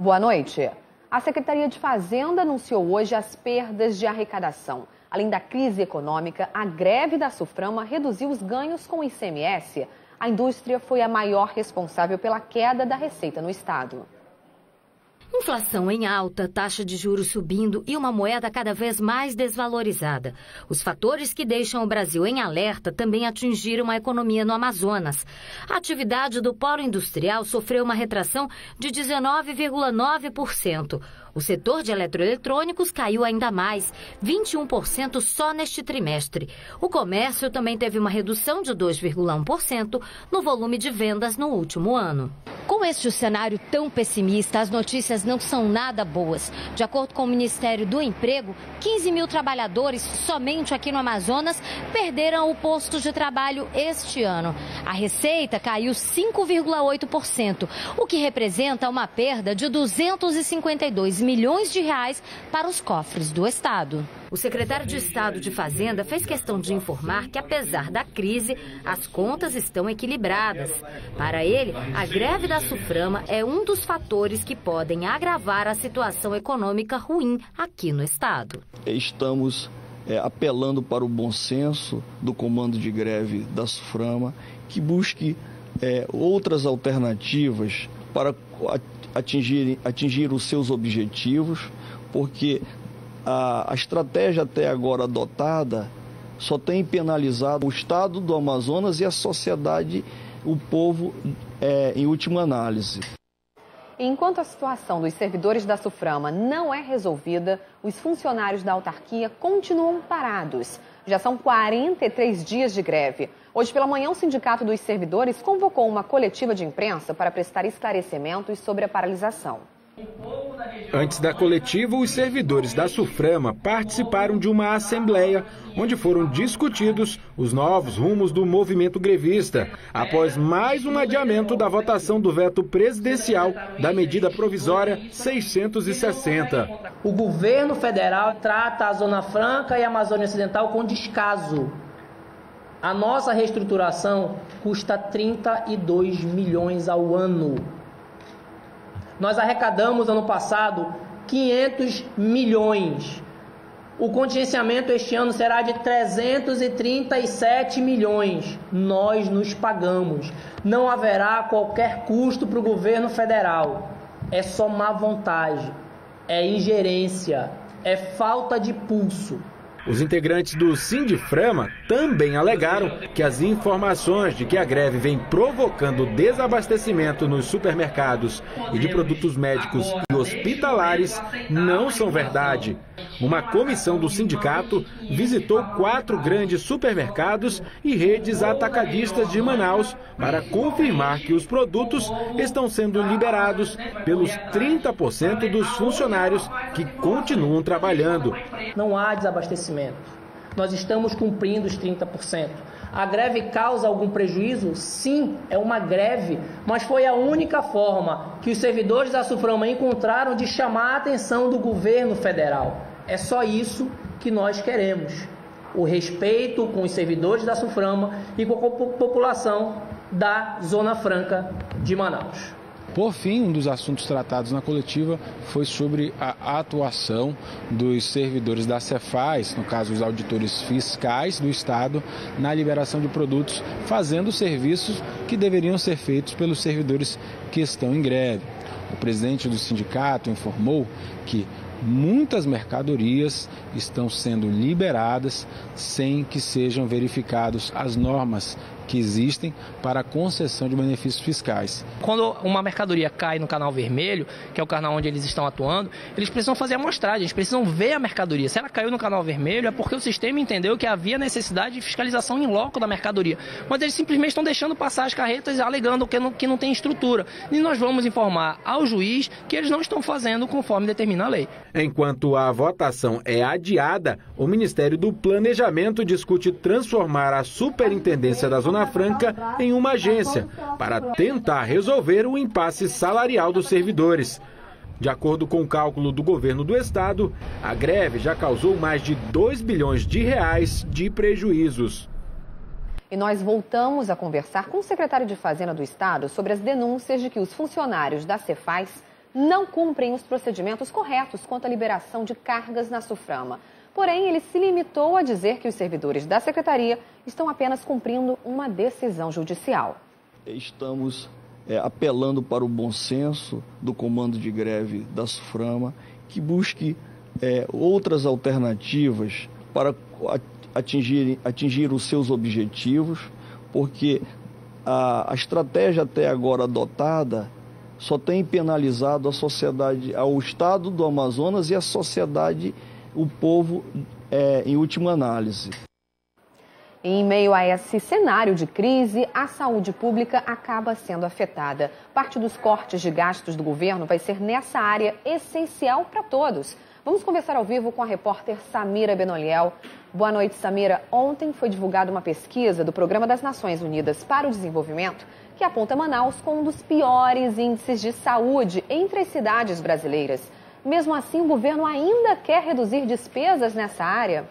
Boa noite. A Secretaria de Fazenda anunciou hoje as perdas de arrecadação. Além da crise econômica, a greve da Suframa reduziu os ganhos com o ICMS. A indústria foi a maior responsável pela queda da receita no estado. Inflação em alta, taxa de juros subindo e uma moeda cada vez mais desvalorizada. Os fatores que deixam o Brasil em alerta também atingiram a economia no Amazonas. A atividade do polo industrial sofreu uma retração de 19,9%. O setor de eletroeletrônicos caiu ainda mais, 21% só neste trimestre. O comércio também teve uma redução de 2,1% no volume de vendas no último ano. Com este cenário tão pessimista, as notícias não são nada boas. De acordo com o Ministério do Emprego, 15 mil trabalhadores somente aqui no Amazonas perderam o posto de trabalho este ano. A receita caiu 5,8%, o que representa uma perda de 252 milhões de reais para os cofres do estado. O secretário de Estado de Fazenda fez questão de informar que, apesar da crise, as contas estão equilibradas. Para ele, a greve da Suframa é um dos fatores que podem agravar a situação econômica ruim aqui no estado. Estamos apelando para o bom senso do comando de greve da Suframa, que busque outras alternativas para atingir os seus objetivos, porque a estratégia até agora adotada só tem penalizado o estado do Amazonas e a sociedade, o povo, em última análise. Enquanto a situação dos servidores da Suframa não é resolvida, os funcionários da autarquia continuam parados. Já são 43 dias de greve. Hoje pela manhã, o Sindicato dos Servidores convocou uma coletiva de imprensa para prestar esclarecimentos sobre a paralisação. Antes da coletiva, os servidores da Suframa participaram de uma assembleia onde foram discutidos os novos rumos do movimento grevista, após mais um adiamento da votação do veto presidencial da medida provisória 660. O governo federal trata a Zona Franca e a Amazônia Ocidental com descaso. A nossa reestruturação custa 32 milhões ao ano. Nós arrecadamos, ano passado, 500 milhões. O contingenciamento este ano será de 337 milhões. Nós nos pagamos. Não haverá qualquer custo para o governo federal. É só má vontade, é ingerência, é falta de pulso. Os integrantes do Sindiframa também alegaram que as informações de que a greve vem provocando desabastecimento nos supermercados e de produtos médicos e hospitalares não são verdade. Uma comissão do sindicato visitou 4 grandes supermercados e redes atacadistas de Manaus para confirmar que os produtos estão sendo liberados pelos 30% dos funcionários que continuam trabalhando. Não há desabastecimento. Nós estamos cumprindo os 30%. A greve causa algum prejuízo? Sim, é uma greve, mas foi a única forma que os servidores da Suframa encontraram de chamar a atenção do governo federal. É só isso que nós queremos. O respeito com os servidores da Suframa e com a população da Zona Franca de Manaus. Por fim, um dos assuntos tratados na coletiva foi sobre a atuação dos servidores da Cefaz, no caso os auditores fiscais do Estado, na liberação de produtos, fazendo serviços que deveriam ser feitos pelos servidores que estão em greve. O presidente do sindicato informou que muitas mercadorias estão sendo liberadas sem que sejam verificadas as normas que existem para a concessão de benefícios fiscais. Quando uma mercadoria cai no canal vermelho, que é o canal onde eles estão atuando, eles precisam fazer a amostragem, eles precisam ver a mercadoria. Se ela caiu no canal vermelho, é porque o sistema entendeu que havia necessidade de fiscalização em loco da mercadoria. Mas eles simplesmente estão deixando passar as carretas alegando que não tem estrutura. E nós vamos informar ao juiz que eles não estão fazendo conforme determina a lei. Enquanto a votação é adiada, o Ministério do Planejamento discute transformar a Superintendência da Zona Franca em uma agência para tentar resolver o impasse salarial dos servidores. De acordo com o cálculo do governo do estado, a greve já causou mais de 2 bilhões de reais de prejuízos. E nós voltamos a conversar com o secretário de Fazenda do estado sobre as denúncias de que os funcionários da Cefaz não cumprem os procedimentos corretos quanto à liberação de cargas na Suframa. Porém, ele se limitou a dizer que os servidores da secretaria estão apenas cumprindo uma decisão judicial. Estamos apelando para o bom senso do comando de greve da Suframa, que busque outras alternativas para atingir os seus objetivos, porque a estratégia até agora adotada só tem penalizado a sociedade, ao estado do Amazonas e a sociedade, o povo, em última análise. Em meio a esse cenário de crise, a saúde pública acaba sendo afetada. Parte dos cortes de gastos do governo vai ser nessa área essencial para todos. Vamos conversar ao vivo com a repórter Samira Benoliel. Boa noite, Samira. Ontem foi divulgada uma pesquisa do Programa das Nações Unidas para o Desenvolvimento que aponta Manaus com um dos piores índices de saúde entre as cidades brasileiras. Mesmo assim, o governo ainda quer reduzir despesas nessa área?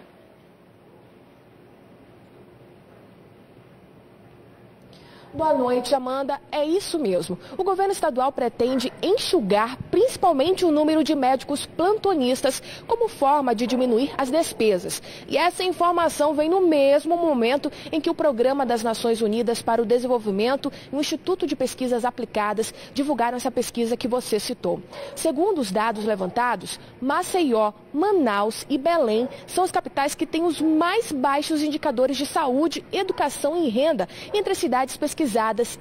Boa noite, Amanda. É isso mesmo. O governo estadual pretende enxugar principalmente o número de médicos plantonistas como forma de diminuir as despesas. E essa informação vem no mesmo momento em que o Programa das Nações Unidas para o Desenvolvimento e o Instituto de Pesquisas Aplicadas divulgaram essa pesquisa que você citou. Segundo os dados levantados, Maceió, Manaus e Belém são as capitais que têm os mais baixos indicadores de saúde, educação e renda entre as cidades pesquisadas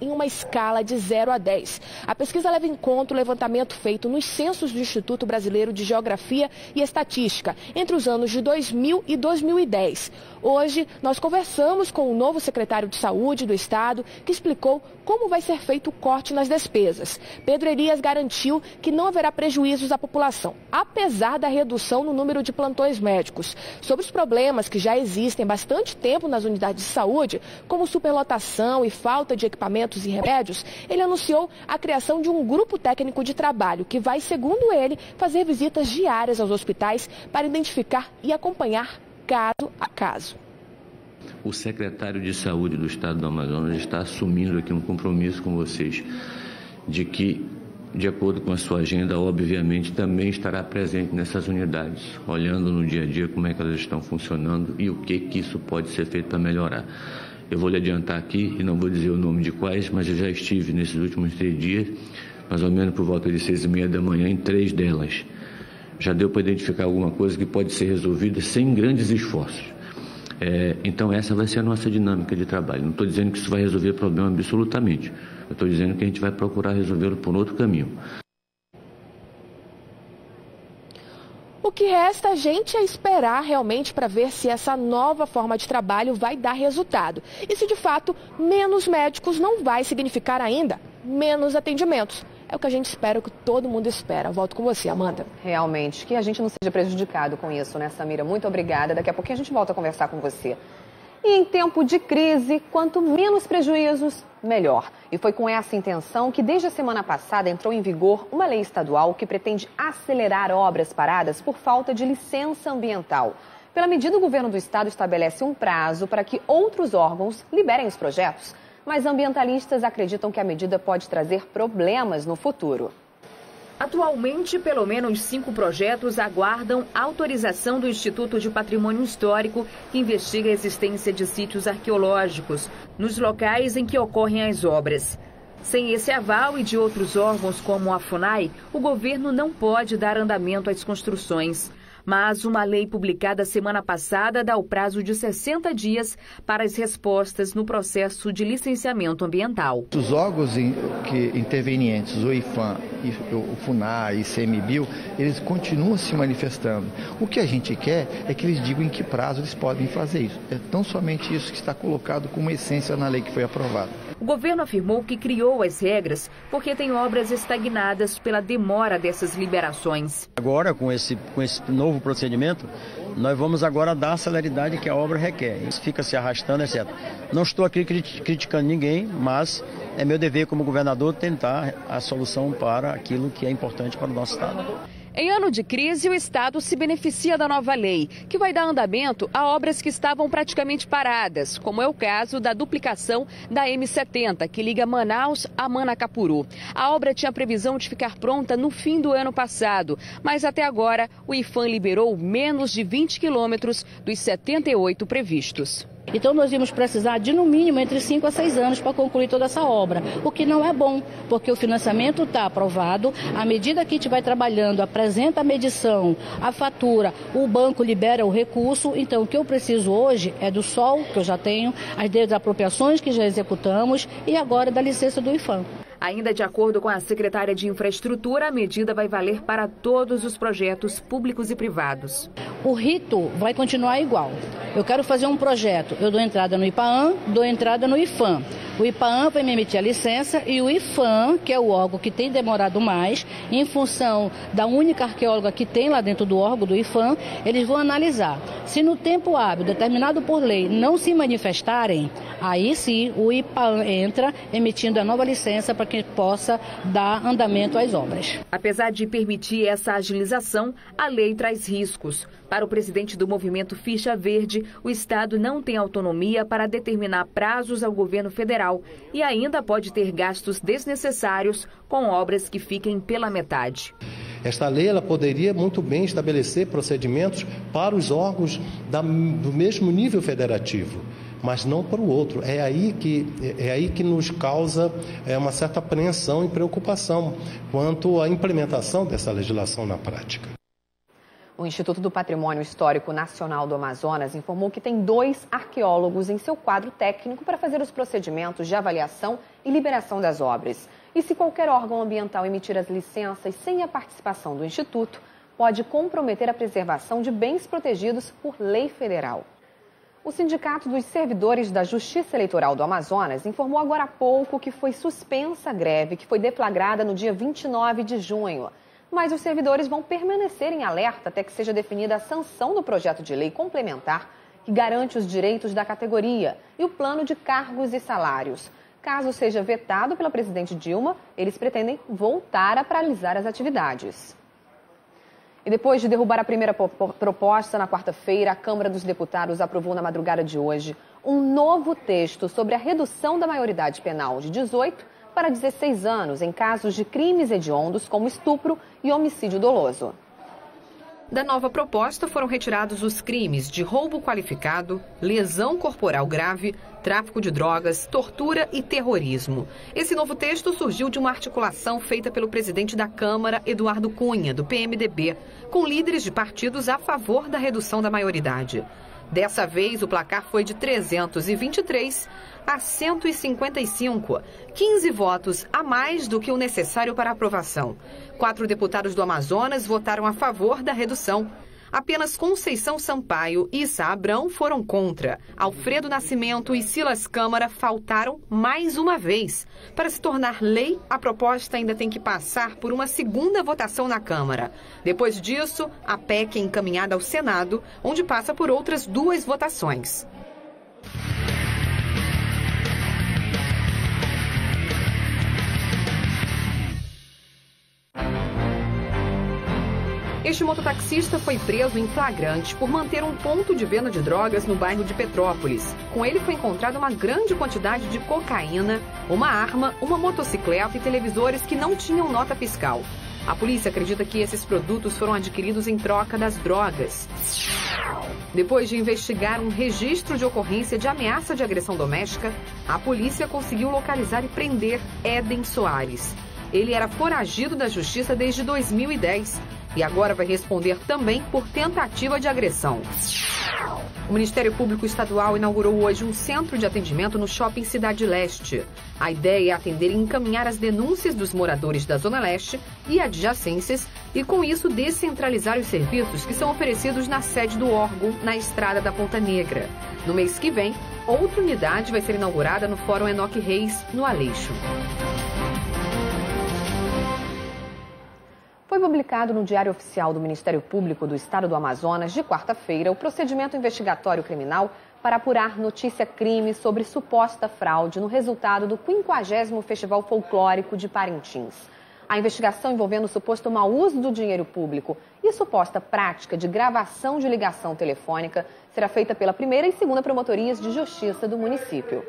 em uma escala de 0 a 10. A pesquisa leva em conta o levantamento feito nos censos do Instituto Brasileiro de Geografia e Estatística entre os anos de 2000 e 2010. Hoje, nós conversamos com o novo secretário de Saúde do Estado, que explicou como vai ser feito o corte nas despesas. Pedro Elias garantiu que não haverá prejuízos à população, apesar da redução no número de plantões médicos. Sobre os problemas que já existem há bastante tempo nas unidades de saúde, como superlotação e falta de equipamentos e remédios, ele anunciou a criação de um grupo técnico de trabalho que vai, segundo ele, fazer visitas diárias aos hospitais para identificar e acompanhar caso a caso. O secretário de Saúde do Estado do Amazonas está assumindo aqui um compromisso com vocês de que, de acordo com a sua agenda, obviamente também estará presente nessas unidades, olhando no dia a dia como é que elas estão funcionando e o que isso pode ser feito para melhorar. Eu vou lhe adiantar aqui, e não vou dizer o nome de quais, mas eu já estive nesses últimos 3 dias, mais ou menos por volta de 6h30 da manhã, em 3 delas. Já deu para identificar alguma coisa que pode ser resolvida sem grandes esforços. Então essa vai ser a nossa dinâmica de trabalho. Não estou dizendo que isso vai resolver o problema absolutamente. Eu estou dizendo que a gente vai procurar resolvê-lo por outro caminho. O que resta a gente é esperar realmente para ver se essa nova forma de trabalho vai dar resultado. E se de fato menos médicos não vai significar ainda menos atendimentos. É o que a gente espera, o que todo mundo espera. Volto com você, Amanda. Realmente, que a gente não seja prejudicado com isso, né, Samira? Muito obrigada. Daqui a pouquinho a gente volta a conversar com você. E em tempo de crise, quanto menos prejuízos, melhor. E foi com essa intenção que desde a semana passada entrou em vigor uma lei estadual que pretende acelerar obras paradas por falta de licença ambiental. Pela medida, o governo do estado estabelece um prazo para que outros órgãos liberem os projetos. Mas ambientalistas acreditam que a medida pode trazer problemas no futuro. Atualmente, pelo menos 5 projetos aguardam autorização do Instituto de Patrimônio Histórico, que investiga a existência de sítios arqueológicos nos locais em que ocorrem as obras. Sem esse aval e de outros órgãos como a FUNAI, o governo não pode dar andamento às construções. Mas uma lei publicada semana passada dá o prazo de 60 dias para as respostas no processo de licenciamento ambiental. Os órgãos intervenientes, o IFAM, o FUNAI e ICMBio, eles continuam se manifestando. O que a gente quer é que eles digam em que prazo eles podem fazer isso. É tão somente isso que está colocado como essência na lei que foi aprovada. O governo afirmou que criou as regras porque tem obras estagnadas pela demora dessas liberações. Agora, com esse novo procedimento, nós vamos agora dar a celeridade que a obra requer. Isso fica se arrastando, etc. Não estou aqui criticando ninguém, mas é meu dever como governador tentar a solução para aquilo que é importante para o nosso estado. Em ano de crise, o Estado se beneficia da nova lei, que vai dar andamento a obras que estavam praticamente paradas, como é o caso da duplicação da M70, que liga Manaus a Manacapuru. A obra tinha previsão de ficar pronta no fim do ano passado, mas até agora o IPHAN liberou menos de 20 quilômetros dos 78 previstos. Então nós íamos precisar de no mínimo entre 5 a 6 anos para concluir toda essa obra, o que não é bom, porque o financiamento está aprovado, à medida que a gente vai trabalhando, apresenta a medição, a fatura, o banco libera o recurso, então o que eu preciso hoje é do SOL, que eu já tenho, as desapropriações que já executamos e agora da licença do IPHAN. Ainda de acordo com a secretária de Infraestrutura, a medida vai valer para todos os projetos públicos e privados. O rito vai continuar igual. Eu quero fazer um projeto, eu dou entrada no IPAAN, dou entrada no IPHAN. O IPAAN vai me emitir a licença e o IPHAN, que é o órgão que tem demorado mais, em função da única arqueóloga que tem lá dentro do órgão do IPHAN, eles vão analisar. Se no tempo hábil determinado por lei não se manifestarem, aí sim o IPAAN entra emitindo a nova licença para que possa dar andamento às obras. Apesar de permitir essa agilização, a lei traz riscos. Para o presidente do movimento Ficha Verde, o Estado não tem autonomia para determinar prazos ao governo federal e ainda pode ter gastos desnecessários com obras que fiquem pela metade. Esta lei ela poderia muito bem estabelecer procedimentos para os órgãos do mesmo nível federativo, mas não para o outro. É aí que nos causa uma certa apreensão e preocupação quanto à implementação dessa legislação na prática. O Instituto do Patrimônio Histórico Nacional do Amazonas informou que tem 2 arqueólogos em seu quadro técnico para fazer os procedimentos de avaliação e liberação das obras. E se qualquer órgão ambiental emitir as licenças sem a participação do Instituto, pode comprometer a preservação de bens protegidos por lei federal. O Sindicato dos Servidores da Justiça Eleitoral do Amazonas informou agora há pouco que foi suspensa a greve que foi deflagrada no dia 29 de junho. Mas os servidores vão permanecer em alerta até que seja definida a sanção do projeto de lei complementar que garante os direitos da categoria e o plano de cargos e salários. Caso seja vetado pela presidente Dilma, eles pretendem voltar a paralisar as atividades. E depois de derrubar a primeira proposta na quarta-feira, a Câmara dos Deputados aprovou na madrugada de hoje um novo texto sobre a redução da maioridade penal de 18 para 16 anos em casos de crimes hediondos como estupro e homicídio doloso. Da nova proposta foram retirados os crimes de roubo qualificado, lesão corporal grave, tráfico de drogas, tortura e terrorismo. Esse novo texto surgiu de uma articulação feita pelo presidente da Câmara, Eduardo Cunha, do PMDB, com líderes de partidos a favor da redução da maioridade. Dessa vez, o placar foi de 323 a 155, 15 votos a mais do que o necessário para aprovação. 4 deputados do Amazonas votaram a favor da redução. Apenas Conceição Sampaio e Issa Abrão foram contra. Alfredo Nascimento e Silas Câmara faltaram mais uma vez. Para se tornar lei, a proposta ainda tem que passar por uma segunda votação na Câmara. Depois disso, a PEC é encaminhada ao Senado, onde passa por outras 2 votações. Este mototaxista foi preso em flagrante por manter um ponto de venda de drogas no bairro de Petrópolis. Com ele foi encontrada uma grande quantidade de cocaína, uma arma, uma motocicleta e televisores que não tinham nota fiscal. A polícia acredita que esses produtos foram adquiridos em troca das drogas. Depois de investigar um registro de ocorrência de ameaça de agressão doméstica, a polícia conseguiu localizar e prender Éden Soares. Ele era foragido da justiça desde 2010 e agora vai responder também por tentativa de agressão. O Ministério Público Estadual inaugurou hoje um centro de atendimento no Shopping Cidade Leste. A ideia é atender e encaminhar as denúncias dos moradores da Zona Leste e adjacências e, com isso, descentralizar os serviços que são oferecidos na sede do órgão, na Estrada da Ponta Negra. No mês que vem, outra unidade vai ser inaugurada no Fórum Enoque Reis, no Aleixo. Foi publicado no Diário Oficial do Ministério Público do Estado do Amazonas, de quarta-feira, o procedimento investigatório criminal para apurar notícia-crime sobre suposta fraude no resultado do 50º Festival Folclórico de Parintins. A investigação envolvendo o suposto mau uso do dinheiro público e suposta prática de gravação de ligação telefônica será feita pela primeira e segunda promotorias de justiça do município.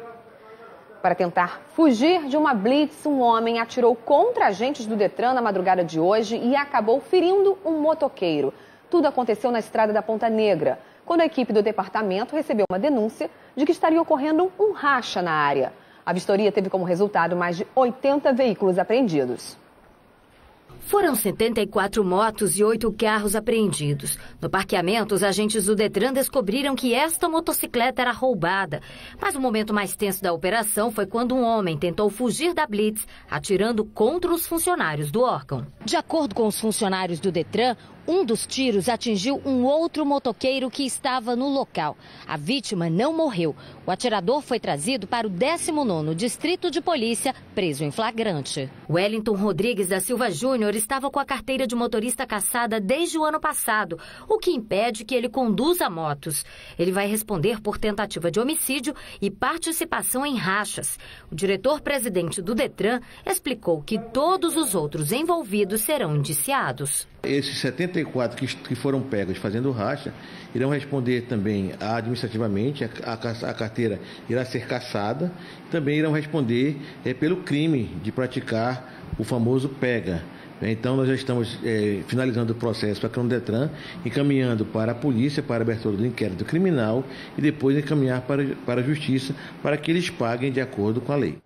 Para tentar fugir de uma blitz, um homem atirou contra agentes do Detran na madrugada de hoje e acabou ferindo um motoqueiro. Tudo aconteceu na estrada da Ponta Negra, quando a equipe do departamento recebeu uma denúncia de que estaria ocorrendo um racha na área. A vistoria teve como resultado mais de 80 veículos apreendidos. Foram 74 motos e 8 carros apreendidos. No parqueamento, os agentes do Detran descobriram que esta motocicleta era roubada. Mas o momento mais tenso da operação foi quando um homem tentou fugir da blitz, atirando contra os funcionários do órgão. De acordo com os funcionários do Detran, um dos tiros atingiu um outro motoqueiro que estava no local. A vítima não morreu. O atirador foi trazido para o 19º Distrito de Polícia, preso em flagrante. Wellington Rodrigues da Silva Júnior estava com a carteira de motorista cassada desde o ano passado, o que impede que ele conduza motos. Ele vai responder por tentativa de homicídio e participação em rachas. O diretor-presidente do Detran explicou que todos os outros envolvidos serão indiciados. Esses 74 que foram pegos fazendo racha irão responder também administrativamente, a carteira irá ser cassada, também irão responder pelo crime de praticar o famoso pega. Então nós já estamos finalizando o processo para a Detran, encaminhando para a polícia para a abertura do inquérito criminal e depois encaminhar para a justiça para que eles paguem de acordo com a lei.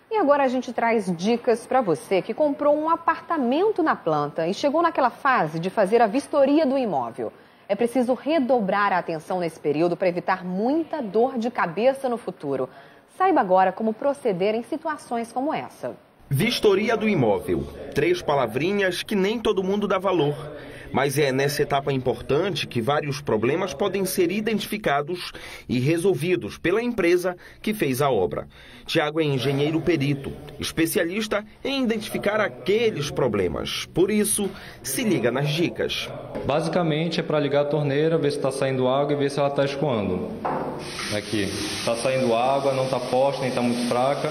E agora a gente traz dicas para você que comprou um apartamento na planta e chegou naquela fase de fazer a vistoria do imóvel. É preciso redobrar a atenção nesse período para evitar muita dor de cabeça no futuro. Saiba agora como proceder em situações como essa. Vistoria do imóvel. 3 palavrinhas que nem todo mundo dá valor. Mas é nessa etapa importante que vários problemas podem ser identificados e resolvidos pela empresa que fez a obra. Tiago é engenheiro perito, especialista em identificar aqueles problemas. Por isso, se liga nas dicas. Basicamente é para ligar a torneira, ver se está saindo água e ver se ela está escoando. Aqui, está saindo água, não está forte, nem está muito fraca.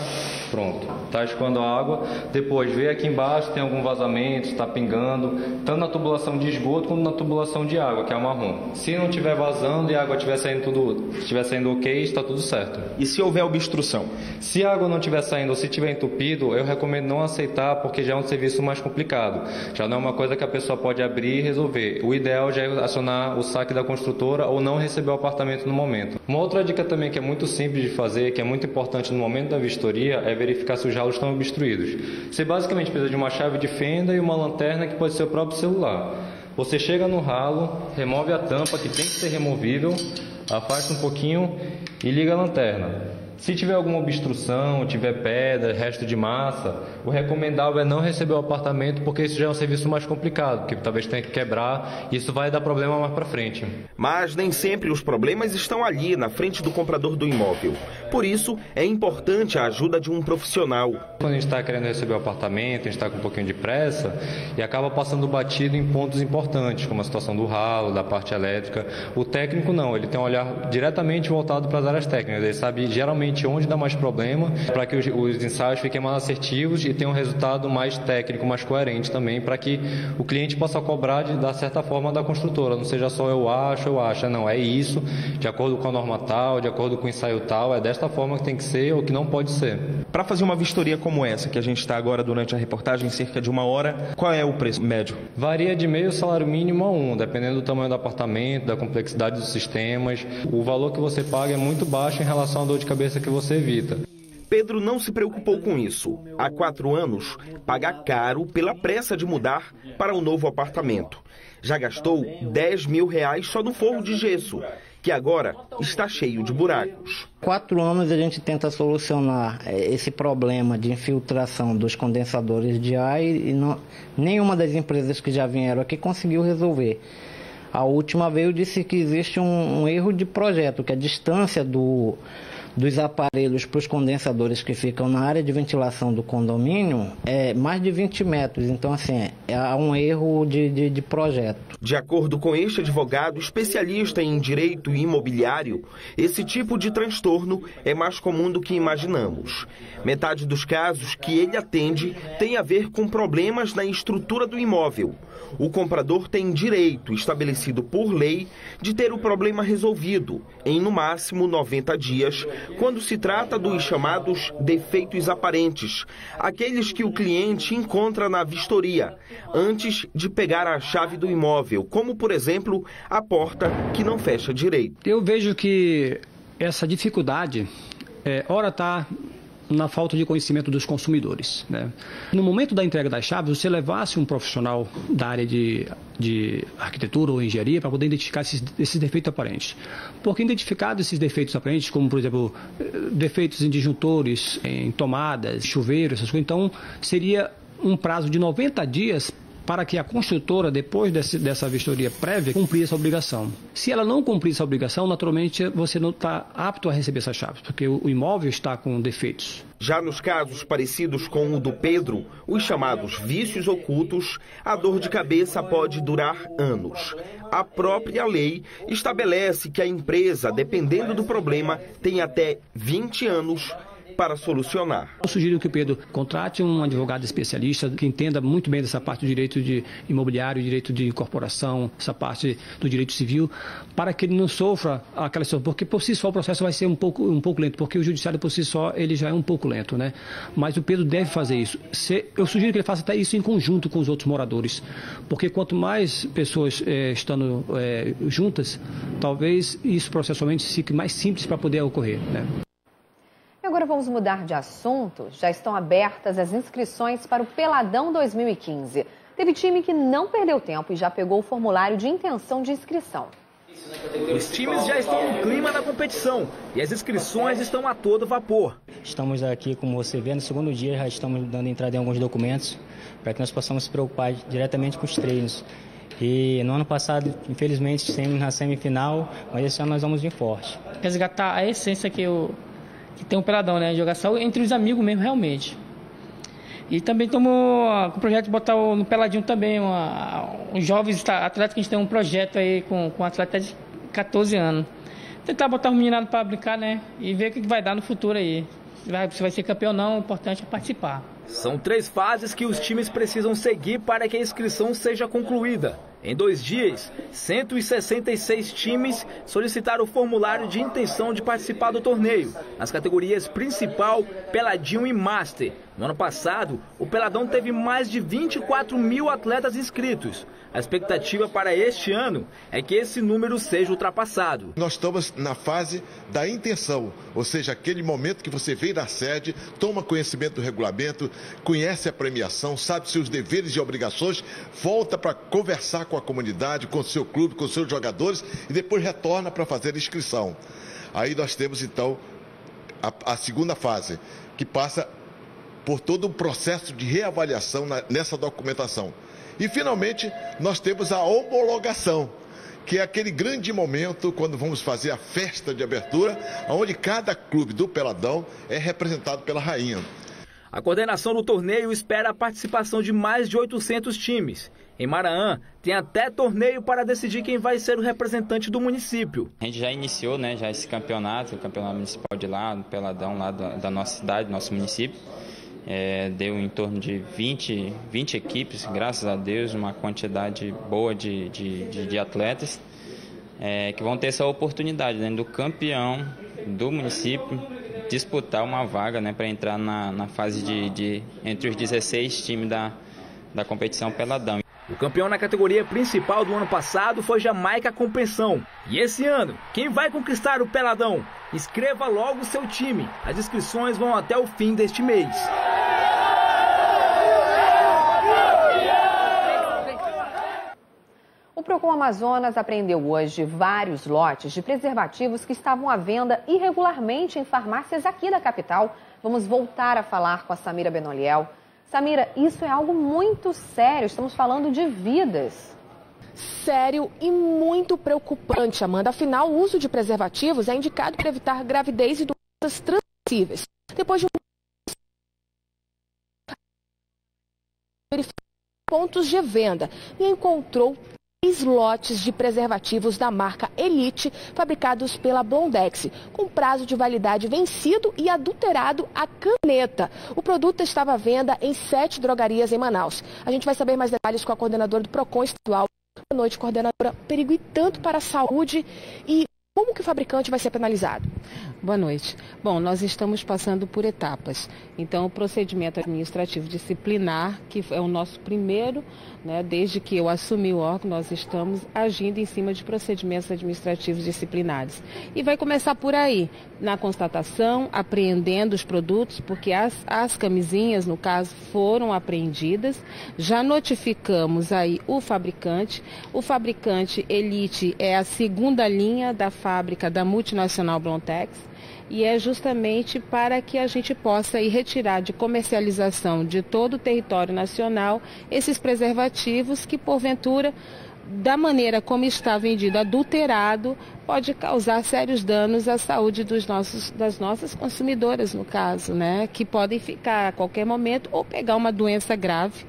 Pronto, está escoando a água. Depois, ver aqui embaixo se tem algum vazamento, se está pingando, tanto na tubulação de esgoto como na tubulação de água, que é o marrom. Se não estiver vazando e a água estiver saindo ok, está tudo certo. E se houver obstrução? Se a água não estiver saindo ou se estiver entupido, eu recomendo não aceitar, porque já é um serviço mais complicado. Já não é uma coisa que a pessoa pode abrir e resolver. O ideal já é acionar o saque da construtora ou não receber o apartamento no momento. Uma outra dica também que é muito simples de fazer, que é muito importante no momento da vistoria, é verificar se os ralos estão obstruídos. Você basicamente precisa de uma chave de fenda e uma lanterna que pode ser o próprio celular. Você chega no ralo, remove a tampa, que tem que ser removível, afasta um pouquinho e liga a lanterna. Se tiver alguma obstrução, tiver pedra, resto de massa, o recomendável é não receber o apartamento, porque isso já é um serviço mais complicado, porque talvez tenha que quebrar e isso vai dar problema mais para frente. Mas nem sempre os problemas estão ali, na frente do comprador do imóvel. Por isso, é importante a ajuda de um profissional. Quando a gente está querendo receber o apartamento, a gente está com um pouquinho de pressa e acaba passando batido em pontos importantes, como a situação do ralo, da parte elétrica. O técnico não, ele tem um olhar diretamente voltado para as áreas técnicas, ele sabe geralmente onde dá mais problema, para que os ensaios fiquem mais assertivos e tenham um resultado mais técnico, mais coerente também, para que o cliente possa cobrar da certa forma da construtora, não seja só eu acho, não, é isso, de acordo com a norma tal, de acordo com o ensaio tal, é desta forma que tem que ser ou que não pode ser. Para fazer uma vistoria como essa, que a gente está agora durante a reportagem, cerca de 1 hora, qual é o preço médio? Varia de meio salário mínimo a 1, dependendo do tamanho do apartamento, da complexidade dos sistemas. O valor que você paga é muito baixo em relação à dor de cabeça que você evita. Pedro não se preocupou com isso. Há 4 anos, paga caro pela pressa de mudar para um novo apartamento. Já gastou R$10 mil só no forro de gesso, que agora está cheio de buracos. 4 anos a gente tenta solucionar esse problema de infiltração dos condensadores de ar e nenhuma das empresas que já vieram aqui conseguiu resolver. A última veio disse que existe um erro de projeto, que a distância do dos aparelhos para os condensadores que ficam na área de ventilação do condomínio é mais de 20 metros. Então, assim, há um erro de projeto. De acordo com este advogado especialista em direito imobiliário, esse tipo de transtorno é mais comum do que imaginamos. Metade dos casos que ele atende tem a ver com problemas na estrutura do imóvel. O comprador tem direito, estabelecido por lei, de ter o problema resolvido em, no máximo, 90 dias, quando se trata dos chamados defeitos aparentes, aqueles que o cliente encontra na vistoria, antes de pegar a chave do imóvel, como, por exemplo, a porta que não fecha direito. Eu vejo que essa dificuldade, ora está na falta de conhecimento dos consumidores, né? No momento da entrega das chaves, você levasse um profissional da área de arquitetura ou engenharia para poder identificar esses defeitos aparentes. Porque identificados esses defeitos aparentes, como por exemplo, defeitos em disjuntores, em tomadas, chuveiros, essas coisas, então seria um prazo de 90 dias para que a construtora, depois dessa vistoria prévia, cumprir essa obrigação. Se ela não cumprir essa obrigação, naturalmente você não está apto a receber essas chaves, porque o imóvel está com defeitos. Já nos casos parecidos com o do Pedro, os chamados vícios ocultos, a dor de cabeça pode durar anos. A própria lei estabelece que a empresa, dependendo do problema, tem até 20 anos para solucionar. Eu sugiro que o Pedro contrate um advogado especialista que entenda muito bem dessa parte do direito de imobiliário, direito de incorporação, essa parte do direito civil, para que ele não sofra aquela situação, porque por si só o processo vai ser um pouco lento, porque o judiciário por si só ele já é um pouco lento, né? Mas o Pedro deve fazer isso. Eu sugiro que ele faça até isso em conjunto com os outros moradores, porque quanto mais pessoas estando juntas, talvez isso processualmente fique mais simples para poder ocorrer, né? Agora vamos mudar de assunto. Já estão abertas as inscrições para o Peladão 2015. Teve time que não perdeu tempo e já pegou o formulário de intenção de inscrição. Os times já estão no clima da competição e as inscrições estão a todo vapor. Estamos aqui, como você vê, no segundo dia já estamos dando entrada em alguns documentos para que nós possamos se preocupar diretamente com os treinos. E no ano passado, infelizmente, estivemos na semifinal, mas esse ano nós vamos vir forte. Resgatar a essência que tem um peladão, né? Jogar só entre os amigos mesmo, realmente. E também estamos com o projeto de botar no peladinho também, uns jovens atletas, que a gente tem um projeto aí com atletas de 14 anos. Tentar botar os meninados para brincar, né? E ver o que vai dar no futuro aí. Se vai ser campeão ou não, o importante é participar. São 3 fases que os times precisam seguir para que a inscrição seja concluída. Em 2 dias, 166 times solicitaram o formulário de intenção de participar do torneio, nas categorias Principal, Peladinho e Master. No ano passado, o Peladão teve mais de 24 mil atletas inscritos. A expectativa para este ano é que esse número seja ultrapassado. Nós estamos na fase da intenção, ou seja, aquele momento que você vem da sede, toma conhecimento do regulamento, conhece a premiação, sabe seus deveres e obrigações, volta para conversar com a comunidade, com o seu clube, com os seus jogadores e depois retorna para fazer a inscrição. Aí nós temos então a segunda fase, que passa por todo um processo de reavaliação nessa documentação. E finalmente nós temos a homologação, que é aquele grande momento quando vamos fazer a festa de abertura, onde cada clube do Peladão é representado pela rainha. A coordenação do torneio espera a participação de mais de 800 times. Em Maranhão, tem até torneio para decidir quem vai ser o representante do município. A gente já iniciou, né, já esse campeonato, o campeonato municipal de lá, no Peladão, lá da nossa cidade, nosso município. Deu em torno de 20 equipes, graças a Deus, uma quantidade boa de atletas que vão ter essa oportunidade, né, do campeão do município disputar uma vaga, né, para entrar na fase entre os 16 times da competição Peladão. O campeão na categoria principal do ano passado foi Jamaica com Pensão. E esse ano, quem vai conquistar o Peladão? Inscreva logo o seu time. As inscrições vão até o fim deste mês. O Procon Amazonas apreendeu hoje vários lotes de preservativos que estavam à venda irregularmente em farmácias aqui da capital. Vamos voltar a falar com a Samira Benoliel. Samira, isso é algo muito sério, estamos falando de vidas. Sério e muito preocupante, Amanda. Afinal, o uso de preservativos é indicado para evitar gravidez e doenças transmissíveis. Depois de pontos de venda e encontrou 3 lotes de preservativos da marca Elite, fabricados pela Blondex, com prazo de validade vencido e adulterado a caneta. O produto estava à venda em 7 drogarias em Manaus. A gente vai saber mais detalhes com a coordenadora do PROCON estadual. Boa noite, coordenadora. Perigo e tanto para a saúde e como que o fabricante vai ser penalizado? Boa noite. Bom, nós estamos passando por etapas. Então, o procedimento administrativo disciplinar, que é o nosso primeiro, desde que eu assumi o órgão, nós estamos agindo em cima de procedimentos administrativos disciplinares. E vai começar por aí, na constatação, apreendendo os produtos, porque as camisinhas, no caso, foram apreendidas. Já notificamos aí o fabricante. O fabricante Elite é a segunda linha da fábrica da multinacional Blondex. E é justamente para que a gente possa ir retirar de comercialização de todo o território nacional esses preservativos que, porventura, da maneira como está vendido adulterado, pode causar sérios danos à saúde das nossas consumidoras, no caso, que podem ficar a qualquer momento ou pegar uma doença grave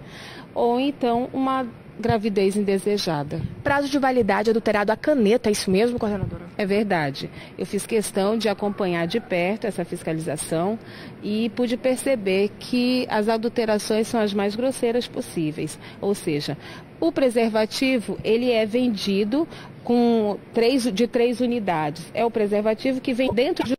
ou então uma gravidez indesejada. Prazo de validade adulterado a caneta, é isso mesmo, coordenadora? É verdade. Eu fiz questão de acompanhar de perto essa fiscalização e pude perceber que as adulterações são as mais grosseiras possíveis. Ou seja, o preservativo, ele é vendido de 3 unidades. É o preservativo que vem dentro de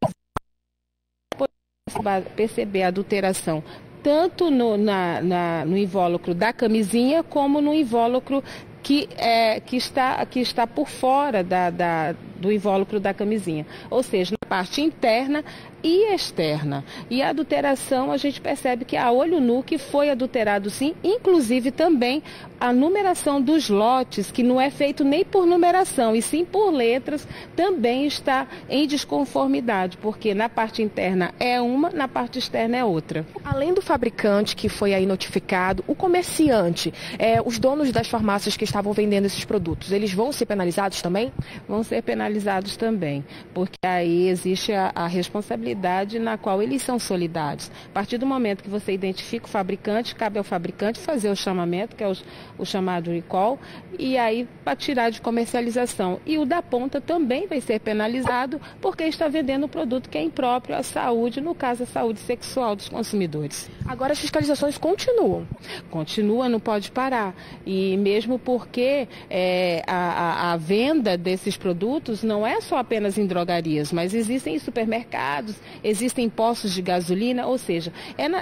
perceber a adulteração tanto no invólucro da camisinha como no invólucro que está por fora do invólucro da camisinha, ou seja, na parte interna e externa. E a adulteração, a gente percebe que a olho nu que foi adulterado sim, inclusive também a numeração dos lotes, que não é feito nem por numeração, e sim por letras, também está em desconformidade, porque na parte interna é uma, na parte externa é outra. Além do fabricante que foi aí notificado, o comerciante, os donos das farmácias que estavam vendendo esses produtos, eles vão ser penalizados também? Vão ser penalizados também, porque aí existe a responsabilidade na qual eles são solidários. A partir do momento que você identifica o fabricante, cabe ao fabricante fazer o chamamento, que é o chamado recall, e aí para tirar de comercialização. E o da ponta também vai ser penalizado porque está vendendo um produto que é impróprio à saúde, no caso a saúde sexual dos consumidores. Agora as fiscalizações continuam? Continua, não pode parar. E mesmo porque a venda desses produtos não é só apenas em drogarias, mas existem em supermercados, existem postos de gasolina, ou seja,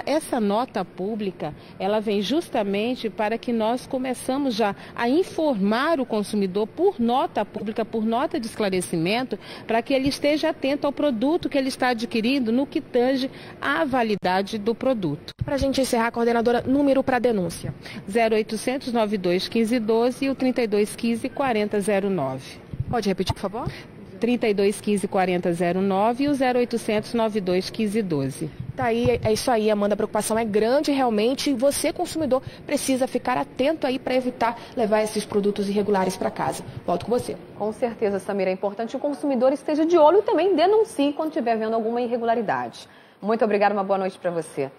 essa nota pública, ela vem justamente para que nós começamos já a informar o consumidor por nota pública, por nota de esclarecimento, para que ele esteja atento ao produto que ele está adquirindo no que tange à validade do produto. Para a gente encerrar, coordenadora, número para denúncia. 0800 92 15 12 e o 32 15 40 09. Pode repetir, por favor? 32 15 40 09 e o 0800 92 15 12. Tá aí, é isso aí, Amanda, a preocupação é grande realmente e você, consumidor, precisa ficar atento aí para evitar levar esses produtos irregulares para casa. Volto com você. Com certeza, Samira, é importante que o consumidor esteja de olho e também denuncie quando estiver vendo alguma irregularidade. Muito obrigada, uma boa noite para você.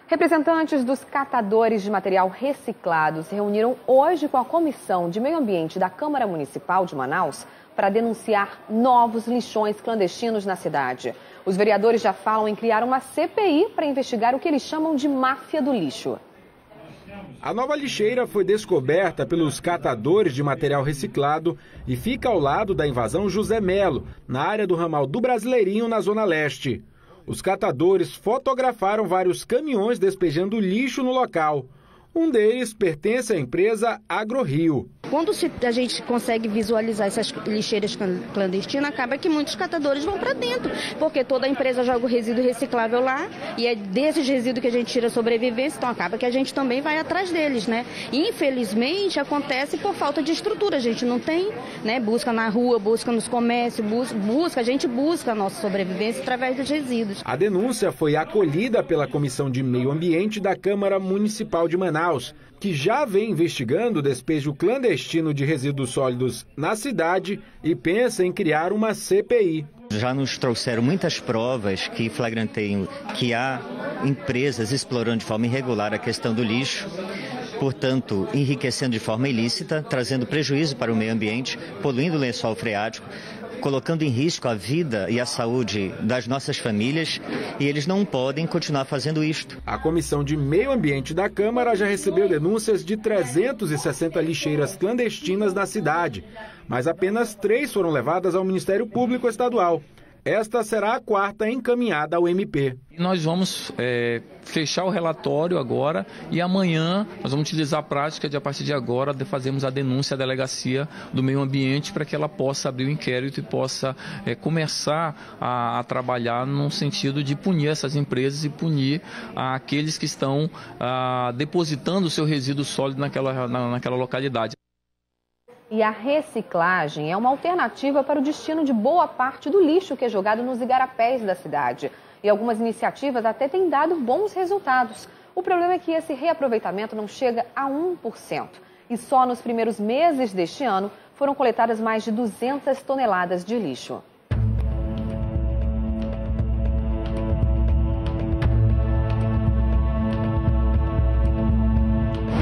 Representantes dos catadores de material reciclado se reuniram hoje com a Comissão de Meio Ambiente da Câmara Municipal de Manaus para denunciar novos lixões clandestinos na cidade. Os vereadores já falam em criar uma CPI para investigar o que eles chamam de máfia do lixo. A nova lixeira foi descoberta pelos catadores de material reciclado e fica ao lado da invasão José Melo, na área do ramal do Brasileirinho, na Zona Leste. Os catadores fotografaram vários caminhões despejando lixo no local. Um deles pertence à empresa AgroRio. Quando a gente consegue visualizar essas lixeiras clandestinas, acaba que muitos catadores vão para dentro, porque toda a empresa joga o resíduo reciclável lá e é desses resíduos que a gente tira a sobrevivência, então acaba que a gente também vai atrás deles, né? E, infelizmente, acontece por falta de estrutura, a gente não tem, né? Busca na rua, busca nos comércios, a gente busca a nossa sobrevivência através dos resíduos. A denúncia foi acolhida pela Comissão de Meio Ambiente da Câmara Municipal de Manaus, que já vem investigando o despejo clandestino destino de resíduos sólidos na cidade e pensa em criar uma CPI. Já nos trouxeram muitas provas que flagranteiam que há empresas explorando de forma irregular a questão do lixo, portanto, enriquecendo de forma ilícita, trazendo prejuízo para o meio ambiente, poluindo o lençol freático, colocando em risco a vida e a saúde das nossas famílias, e eles não podem continuar fazendo isto. A Comissão de Meio Ambiente da Câmara já recebeu denúncias de 360 lixeiras clandestinas na cidade, mas apenas 3 foram levadas ao Ministério Público Estadual. Esta será a 4ª encaminhada ao MP. Nós vamos fechar o relatório agora e amanhã nós vamos utilizar a prática de, a partir de agora, fazermos a denúncia à Delegacia do Meio Ambiente para que ela possa abrir o inquérito e possa começar a trabalhar no sentido de punir essas empresas e punir aqueles que estão depositando o seu resíduo sólido naquela localidade. E a reciclagem é uma alternativa para o destino de boa parte do lixo que é jogado nos igarapés da cidade. E algumas iniciativas até têm dado bons resultados. O problema é que esse reaproveitamento não chega a 1%. E só nos primeiros meses deste ano foram coletadas mais de 200 toneladas de lixo.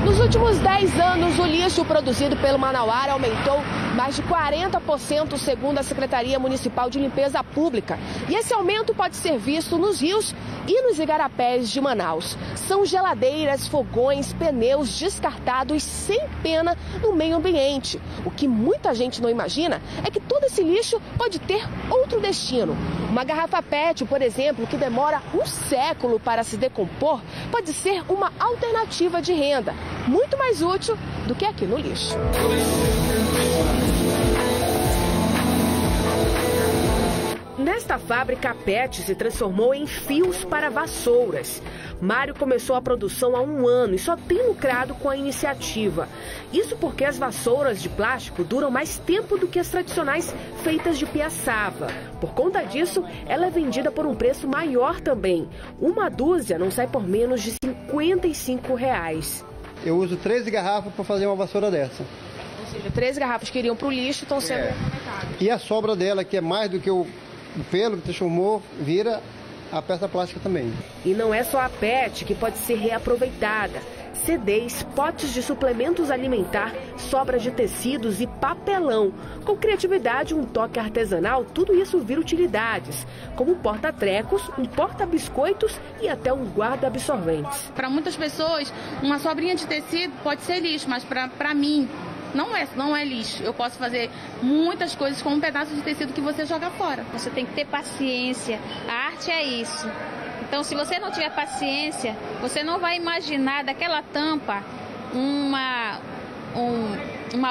Nos últimos 10 anos, o lixo produzido pelo Manauara aumentou mais de 40%, segundo a Secretaria Municipal de Limpeza Pública. E esse aumento pode ser visto nos rios e nos igarapés de Manaus. São geladeiras, fogões, pneus descartados sem pena no meio ambiente. O que muita gente não imagina é que todo esse lixo pode ter outro destino. Uma garrafa PET, por exemplo, que demora um século para se decompor, pode ser uma alternativa de renda, muito mais útil do que aqui no lixo. Nesta fábrica, a PET se transformou em fios para vassouras. Mário começou a produção há 1 ano e só tem lucrado com a iniciativa. Isso porque as vassouras de plástico duram mais tempo do que as tradicionais feitas de piaçava. Por conta disso, ela é vendida por um preço maior também. Uma dúzia não sai por menos de R$ 55. Eu uso 13 garrafas para fazer uma vassoura dessa. Ou seja, 13 garrafas que iriam para o lixo estão sendo aproveitadas. E a sobra dela, que é mais do que o pelo que transformou, vira a peça plástica também. E não é só a PET que pode ser reaproveitada. CDs, potes de suplementos alimentar, sobras de tecidos e papelão. Com criatividade e um toque artesanal, tudo isso vira utilidades, como um porta-trecos, um porta-biscoitos e até um guarda-absorventes. Para muitas pessoas, uma sobrinha de tecido pode ser lixo, mas para mim não é lixo. Eu posso fazer muitas coisas com um pedaço de tecido que você joga fora. Você tem que ter paciência. A arte é isso. Então, se você não tiver paciência, você não vai imaginar daquela tampa uma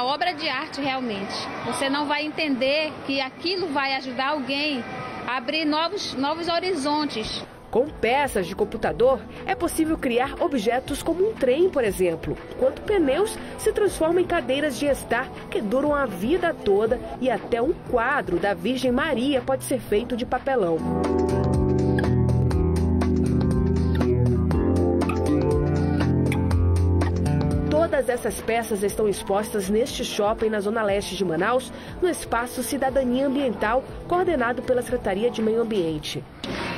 obra de arte realmente. Você não vai entender que aquilo vai ajudar alguém a abrir novos horizontes. Com peças de computador, é possível criar objetos como um trem, por exemplo, enquanto pneus se transformam em cadeiras de estar que duram a vida toda e até um quadro da Virgem Maria pode ser feito de papelão. Todas essas peças estão expostas neste shopping na Zona Leste de Manaus, no espaço Cidadania Ambiental, coordenado pela Secretaria de Meio Ambiente.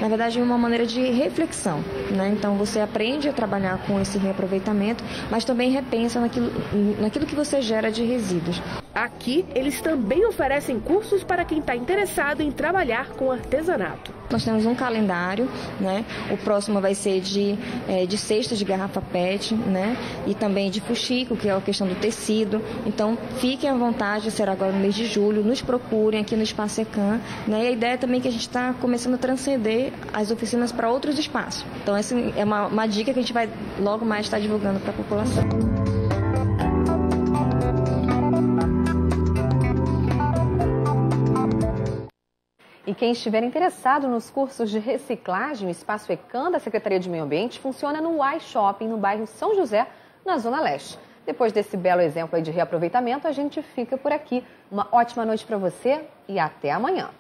Na verdade, é uma maneira de reflexão, né? Então, você aprende a trabalhar com esse reaproveitamento, mas também repensa naquilo que você gera de resíduos. Aqui, eles também oferecem cursos para quem está interessado em trabalhar com artesanato. Nós temos um calendário, né? O próximo vai ser de cestas de garrafa PET, né? E também de fuxico, que é a questão do tecido. Então, fiquem à vontade, será agora no mês de julho, nos procurem aqui no Espaço ECAM, né? E a ideia também é que a gente está começando a transcender as oficinas para outros espaços. Então, essa é uma dica que a gente vai logo mais estar divulgando para a população. E quem estiver interessado nos cursos de reciclagem, o Espaço ECAM da Secretaria de Meio Ambiente funciona no iShopping, no bairro São José, na Zona Leste. Depois desse belo exemplo aí de reaproveitamento, a gente fica por aqui. Uma ótima noite para você e até amanhã.